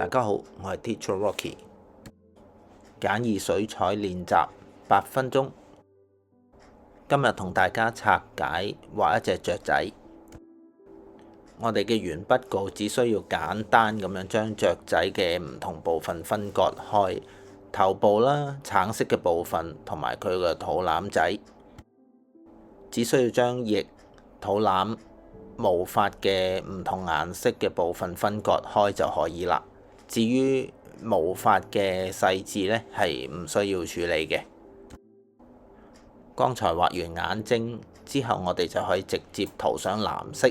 大家好，我係 Teacher Rocky。簡易水彩練習8分鐘。今日同大家拆解畫一隻雀仔。我哋嘅鉛筆稿只需要簡單咁樣將雀仔嘅唔同部分分割開，頭部啦、橙色嘅部分同埋佢嘅肚腩仔，只需要將翼、肚腩、毛髮嘅唔同顏色嘅部分分割開就可以啦。至於毛髮嘅細緻呢，係唔需要處理嘅。剛才畫完眼睛之後，我哋就可以直接塗上藍色。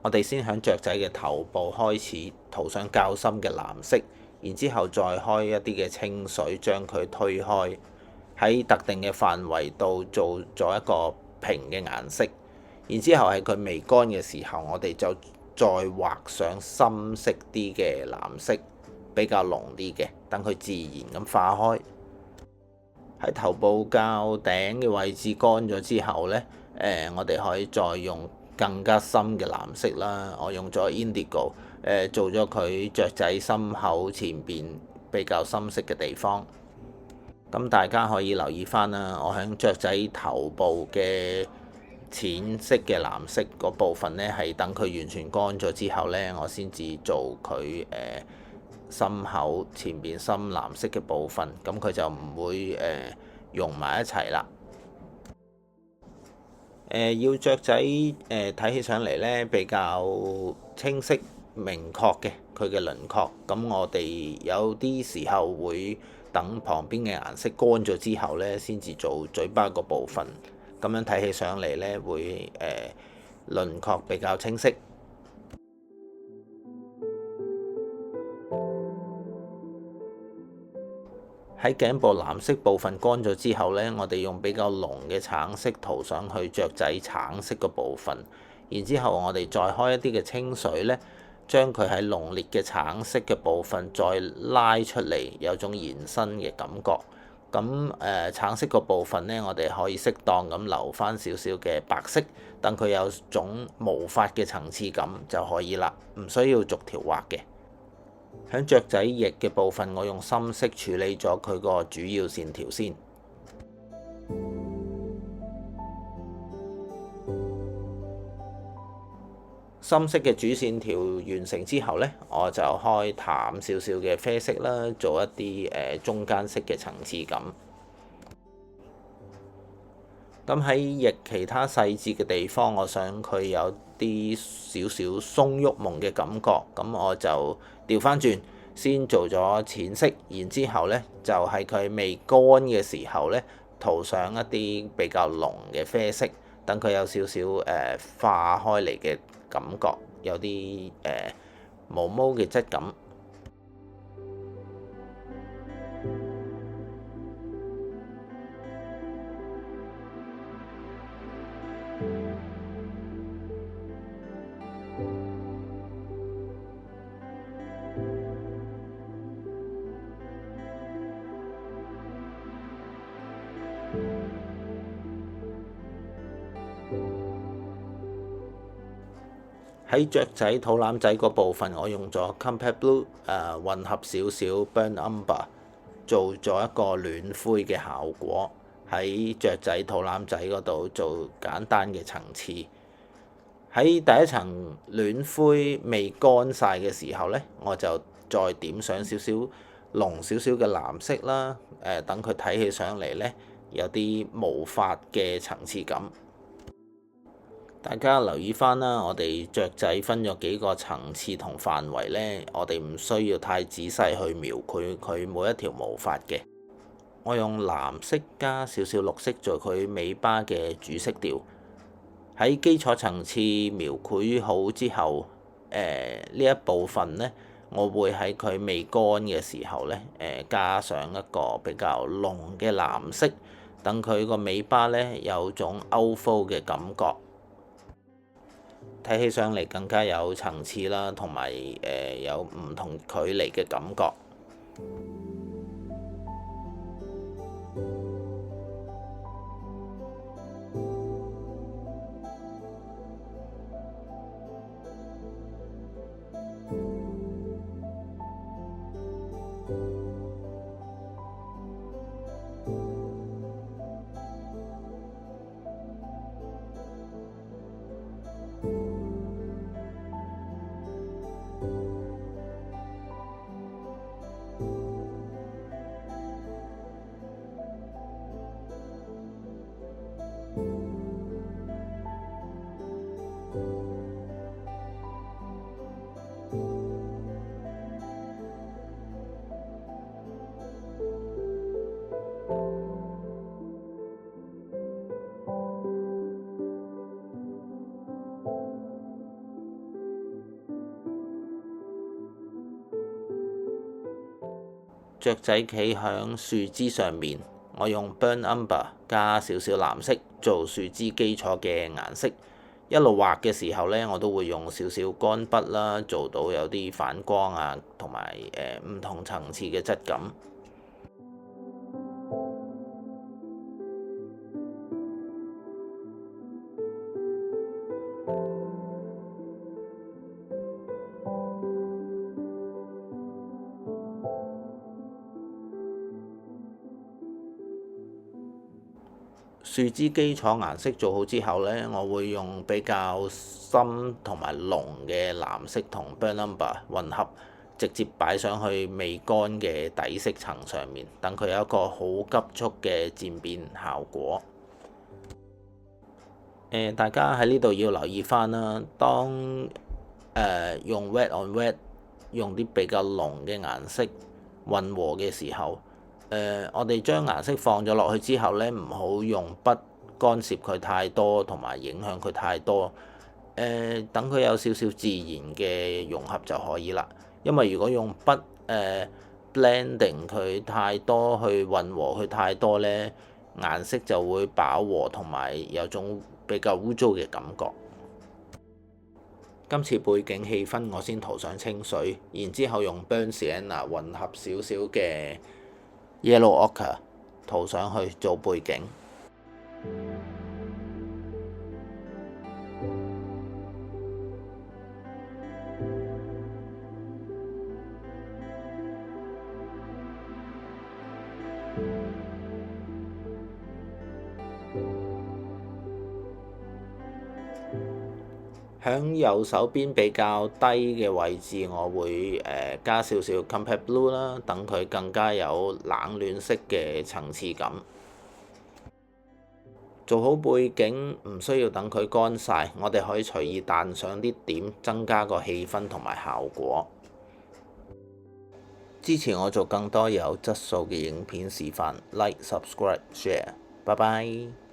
我哋先喺雀仔嘅頭部開始塗上較深嘅藍色，然之後再開一啲嘅清水將佢推開，喺特定嘅範圍度做咗一個平嘅顏色。然之後喺佢未乾嘅時候，我哋就再畫上深色啲嘅藍色，比較濃啲嘅，等佢自然咁化開。喺頭部較頂嘅位置乾咗之後呢，我哋可以再用更加深嘅藍色啦。我用咗 Indigo，做咗佢雀仔心口前邊比較深色嘅地方。咁大家可以留意翻啦，我喺雀仔頭部嘅淺色嘅藍色嗰部分呢，係等佢完全乾咗之後呢，我先至做佢心口前邊深藍色嘅部分，咁佢就唔會融埋一齊啦。要雀仔睇起上嚟呢，比較清晰明確嘅佢嘅輪廓，咁我哋有啲時候會等旁邊嘅顏色乾咗之後呢，先至做嘴巴個部分，咁樣睇起上嚟呢，會輪廓比較清晰。喺頸部藍色部分乾咗之後呢，我哋用比較濃嘅橙色塗上去雀仔橙色個部分，然之後我哋再開一啲嘅清水呢，將佢喺濃烈嘅橙色嘅部分再拉出嚟，有種延伸嘅感覺。咁橙色個部分呢，我哋可以適當咁留翻少少嘅白色，等佢有種毛髮嘅層次感就可以啦，唔需要逐條畫嘅。喺雀仔翼嘅部分，我用深色處理咗佢個主要線條先。深色嘅主線條完成之後呢，我就開淡少少嘅啡色啦，做一啲中間色嘅層次感。咁喺翼其他細緻嘅地方，我想佢有啲少少鬆郁矇嘅感覺，咁我就調翻轉，先做咗淺色，然之後呢，就喺佢未乾嘅時候呢，塗上一啲比較濃嘅啡色，等佢有少少化開嚟嘅感覺，有啲毛毛嘅質感。喺雀仔肚腩仔嗰部分，我用咗 Compact Blue 混合少少 Burnt Umber， 做咗一個暖灰嘅效果。喺雀仔肚腩仔嗰度做簡單嘅層次。喺第一層暖灰未乾晒嘅時候呢，我就再點上少少濃少少嘅藍色啦。等佢睇起上嚟呢，有啲毛髮嘅層次感。大家留意翻啦，我哋雀仔分咗幾個層次同範圍呢，我哋唔需要太仔細去描繪佢每一條毛髮嘅。我用藍色加少少綠色做佢尾巴嘅主色調。喺基礎層次描繪好之後，呢一部分呢，我會喺佢未乾嘅時候呢，加上一個比較濃嘅藍色，等佢個尾巴呢有種 outflow 嘅感覺。睇起上嚟更加有層次啦，同埋有唔同距離嘅感覺。雀仔企響樹枝上面，我用 burnt umber 加少少藍色做樹枝基礎嘅顏色。一路畫嘅時候呢，我都會用少少乾筆啦，做到有啲反光啊，同埋唔同層次嘅質感。樹枝基礎顏色做好之後呢，我會用比較深同埋濃嘅藍色同 burnt umber 混合，直接擺上去未乾嘅底色層上面，等佢有一個好急速嘅漸變效果。大家喺呢度要留意翻啦，當用 wet on wet 用啲比較濃嘅顏色混和嘅時候，我哋將顏色放咗落去之後呢，唔好用筆干涉佢太多，同埋影響佢太多。等佢有少少自然嘅融合就可以啦。因為如果用筆blending 佢太多，去混和佢太多呢，顏色就會飽和，同埋有種比較污糟嘅感覺。今次背景氣氛我先塗上清水，然之後用 burnt sienna 混合少少嘅 yellow ochre 塗上去做背景。響右手邊比較低嘅位置，我會加少少 compact blue 啦，等佢更加有冷暖色嘅層次感。做好背景唔需要等佢乾晒，我哋可以隨意彈上啲點，增加個氣氛同埋效果。支持我做更多有質素嘅影片示範，Like、Subscribe、Share。拜拜。